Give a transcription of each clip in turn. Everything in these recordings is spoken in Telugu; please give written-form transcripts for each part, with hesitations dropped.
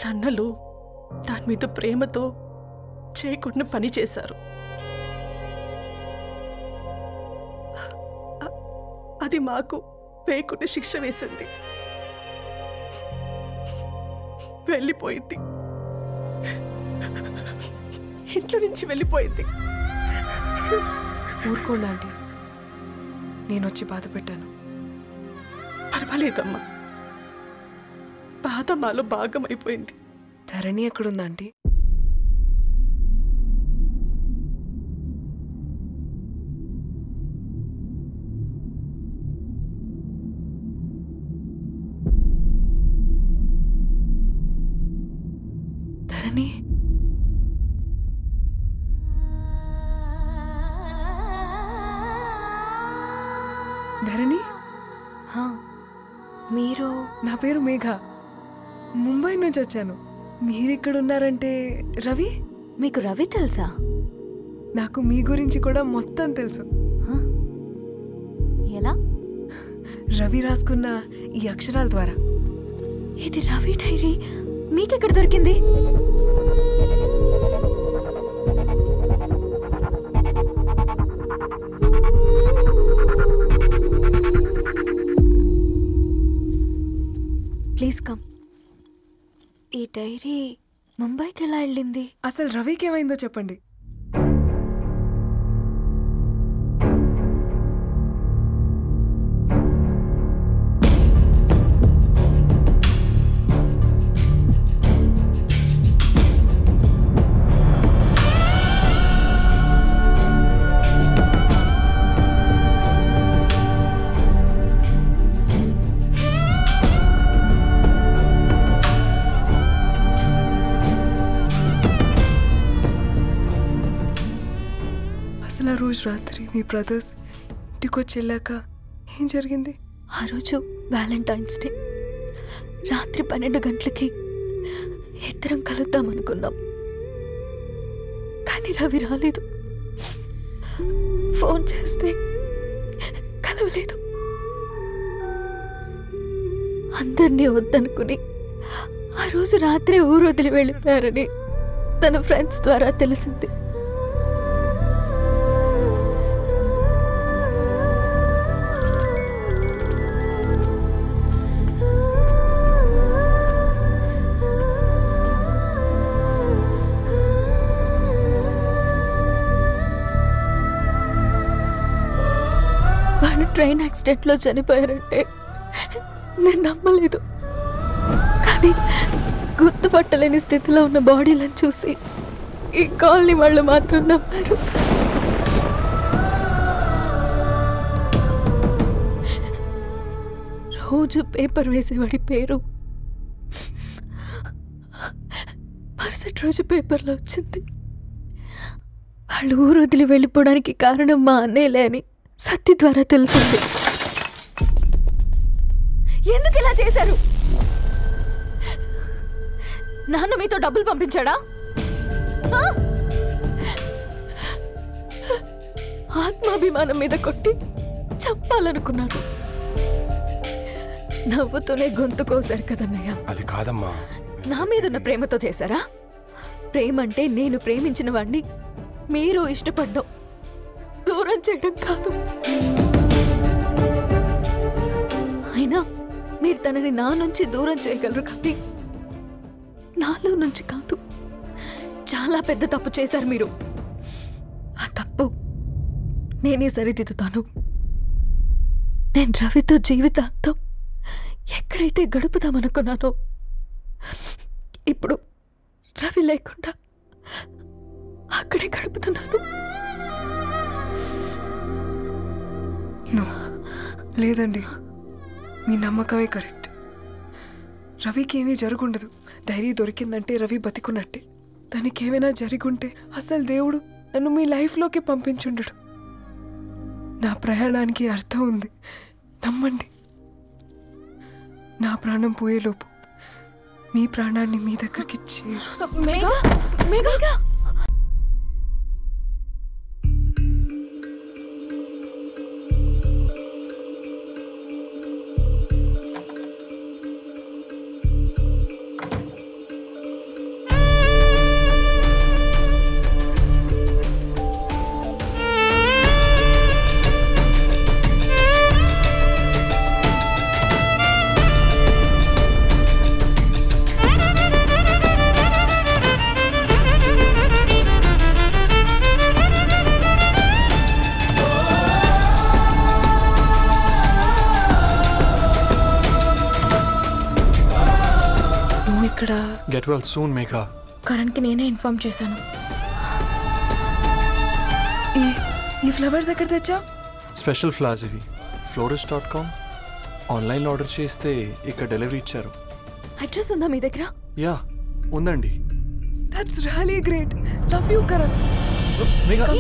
అన్నలు దాని మీద ప్రేమతో చేయకుండా పని చేశారు. అది మాకు వేయకుండా శిక్ష వేసింది. వెళ్ళిపోయింది, ఇంట్లో నుంచి వెళ్ళిపోయింది. ఊరుకోండి ఆంటీ, నేను వచ్చి బాధ పెట్టాను. పర్వాలేదమ్మా, బాధ మాలో భాగం అయిపోయింది. ధరణి ఎక్కడుందా ఆంటీ? ధరణి ధరణి మీరు? నా పేరు మేఘ, ముంబై నుంచి వచ్చాను. మీరెక్కడున్నారంటే? రవి? మీకు రవి తెలుసా? నాకు మీ గురించి కూడా మొత్తం తెలుసు. ఎలా? రవి రాసుకున్న ఈ అక్షరాల ద్వారా. ఇది రవి డైరీ మీకెక్కడ దొరికింది? Please come. ఈ డైరీ ముంబైకి ఎలా వెళ్ళింది? అసలు రవికి ఏమైందో చెప్పండి. అసలు ఆ రోజు రాత్రి మీ బ్రదర్స్ ఇంటికొచ్చి వెళ్ళాక ఏం జరిగింది? ఆ రోజు వ్యాలంటైన్స్ డే రాత్రి 12 గంటలకి ఇద్దరం కలుద్దామనుకున్నాం. కానీ రవి రాలేదు. ఫోన్ చేస్తే కలవలేదు. అందరినీ వద్దనుకుని ఆ రోజు రాత్రి ఊరు వదిలి వెళ్ళిపోయారని తన ఫ్రెండ్స్ ద్వారా తెలిసింది. వాళ్ళు ట్రైన్ యాక్సిడెంట్లో చనిపోయారంటే నేను నమ్మలేదు. కానీ గుర్తుపట్టలేని స్థితిలో ఉన్న బాడీలను చూసి ఈ కాలనీ వాళ్ళు మాత్రం నమ్మారు. రోజు పేపర్ వేసేవాడి పేరు మరుసటి రోజు పేపర్లో వచ్చింది. వాళ్ళు ఊరు వదిలి వెళ్ళిపోవడానికి కారణం మా అన్నయ్యలే అని సత్తి ద్వారా తెలిసింది. ఎందుకు ఇలా చేశారు? నాన్న మీతో డబ్బులు పంపించాడా? ఆత్మాభిమానం మీద కొట్టి చంపాలనుకున్నారు. నవ్వుతూనే గొంతు కోసారు కదన్నయ్య. అది కాదమ్మా. నా మీదున్న ప్రేమతో చేశారా? ప్రేమ అంటే నేను ప్రేమించిన వాడిని మీరు ఇష్టపడ్డం, దూరం చేయడం కాదు. అయినా మీరు తనని నా నుంచి దూరం చేయగలరు, కానీ నాలో నుంచి కాదు. చాలా పెద్ద తప్పు చేశారు మీరు. ఆ తప్పు నేనే సరిదిద్దుతాను. నేను రవితో జీవితాంతం ఎక్కడైతే గడుపుదామనుకున్నానో ఇప్పుడు రవి లేకుండా అక్కడే గడుపుతున్నాను. లేదండి, మీ నమ్మకమే కరెక్ట్. రవికి ఏమీ జరుగుండదు. డైరీ దొరికిందంటే రవి బతికున్నట్టే. తనకి ఏమైనా జరుగుంటే అసలు దేవుడు నన్ను మీ లైఫ్లోకి పంపించుండడు. నా ప్రయాణానికి అర్థం ఉంది, నమ్మండి. నా ప్రాణం పోయేలోపు మీ ప్రాణాన్ని మీ దగ్గరికి చేరు. ఇక్కడ గెట్ వెల్ సూన్ మేఘా. కరణ్కి నేనే ఇన్ఫార్మ్ చేశాను. ఈ ఫ్లవర్స్ ఎక్కడ తెచ్చా? స్పెషల్ ఫ్లవర్స్ ఇవి. florist.com ఆన్లైన్లో ఆర్డర్ చేస్తే ఇక్కడ డెలివరీ ఇచ్చారు. అడ్రస్ ఉందా మీ దగ్గర? యా ఉందండి. That's really great. Love you Karan. Megha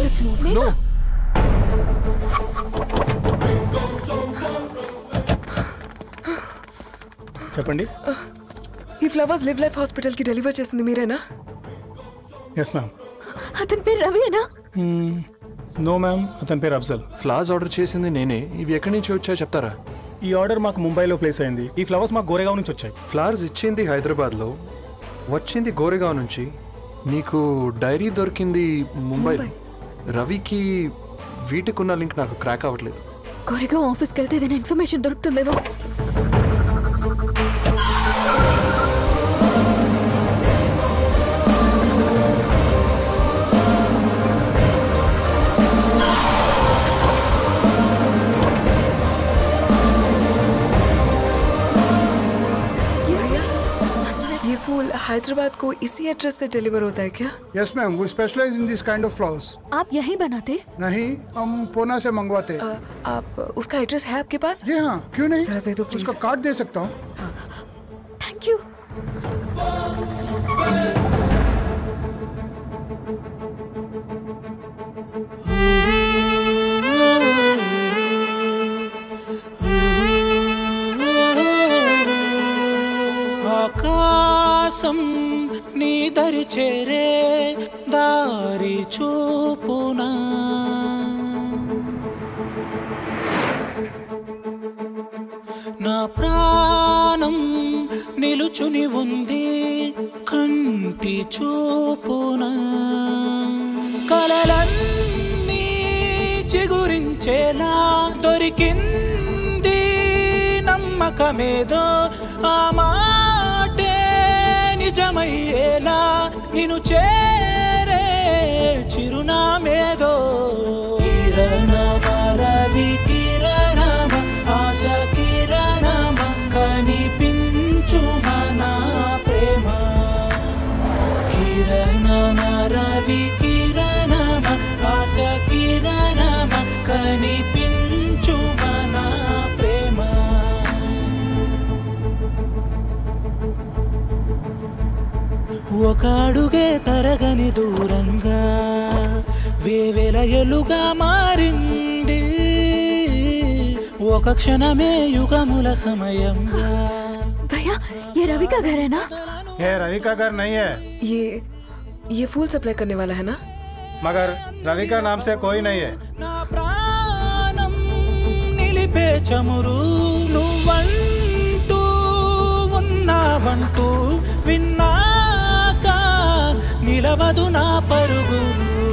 no. చెప్పండి. ఈ ఫ్లవర్స్ లివ్ లైఫ్ హాస్పిటల్కి డెలివర్ చేసింది మీరేనా? Yes ma'am. అతని పేరు రవియేనా? నో మ్యామ్, అతని పేరు అఫ్జల్. ఫ్లవర్స్ ఆర్డర్ చేసింది నేనే. ఇవి ఎక్కడి నుంచి వచ్చాయో చెప్తారా? ఈ ఆర్డర్ మాకు ముంబైలో ప్లేస్ అయింది. ఈ ఫ్లవర్స్ మాకు గోరేగావ్ నుంచి వచ్చాయి. ఫ్లవర్స్ ఇచ్చింది హైదరాబాద్లో, వచ్చింది గోరేగావ్ నుంచి. నీకు డైరీ దొరికింది ముంబై. రవికి వీటికున్న లింక్ నాకు క్రాక్ అవ్వట్లేదు. గోరేగావ్ ఆఫీస్కి వెళ్తే ఏదైనా ఇన్ఫర్మేషన్ దొరుకుతుందేమో. हैदराबाद को इसी एड्रेस से डिलीवर होता है क्या? यस मैम, वो specialise in this kind of flowers. आप यही बनाते? नहीं, हम पूना से मंगवाते. आप उसका एड्रेस है आपके पास? जी हाँ, क्यों नहीं. जरा दे दो प्लीज. उसका कार्ड दे सकता हूँ. Thank you. ఆకాశం నీ దరి చేరే దారి చూపునా, నా ప్రాణం నిలుచుని ఉంది కంటి చూపునా, కలలన్నీ చిగురించేలా దొరికింది నమ్మకమేదో, ఆ మాటే నిజమయ్యేలా నిన్ను చేరే చిరునామేదో. కిరణమ రవి కిరణమ ఆశ కిరణమ కనిపించు మన ప్రేమ. కిరణమ రవి కిరణమ ఆశ కిరణమ కనిపించు మన ప్రేమ. ఒక అడుగే తరగని దూరంగా వేవేల ఎలుగా మారింది, ఒక క్షణమే యుగముల సమయంగా. भैया ये रवि का घर है ना? ये रवि का घर नहीं है, ये फूल सप्लाई करने वाला है ना? मगर रवि का नाम से कोई नहीं है. నా ప్రాణం నిలిపే చమురు నువ్వంటూ ఉన్నావంటూ విన్నాక నిలవదు నా పరుగు.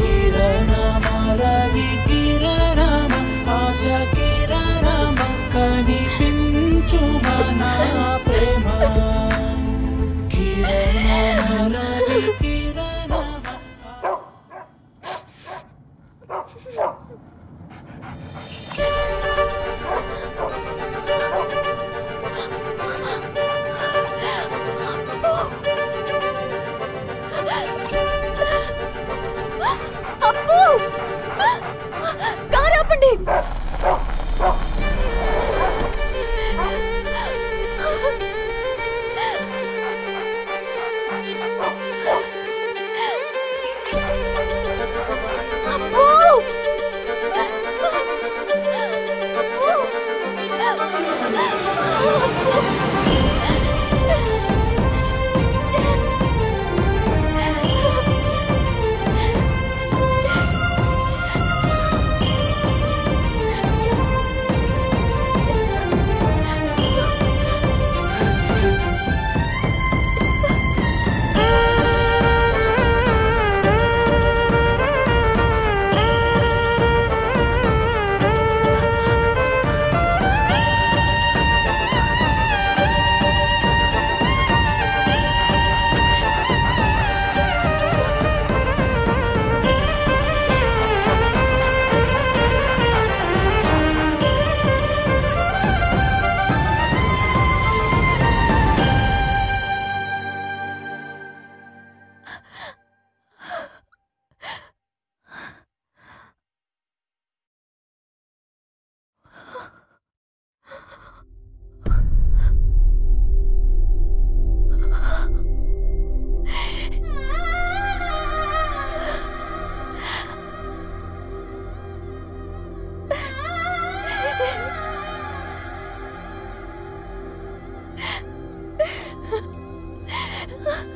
కిరణమ రవి కిరణమ ఆశ కిరణమ కనిపించు మన ప్రేమ. కిరణమ రవి కిరణమ. ఆ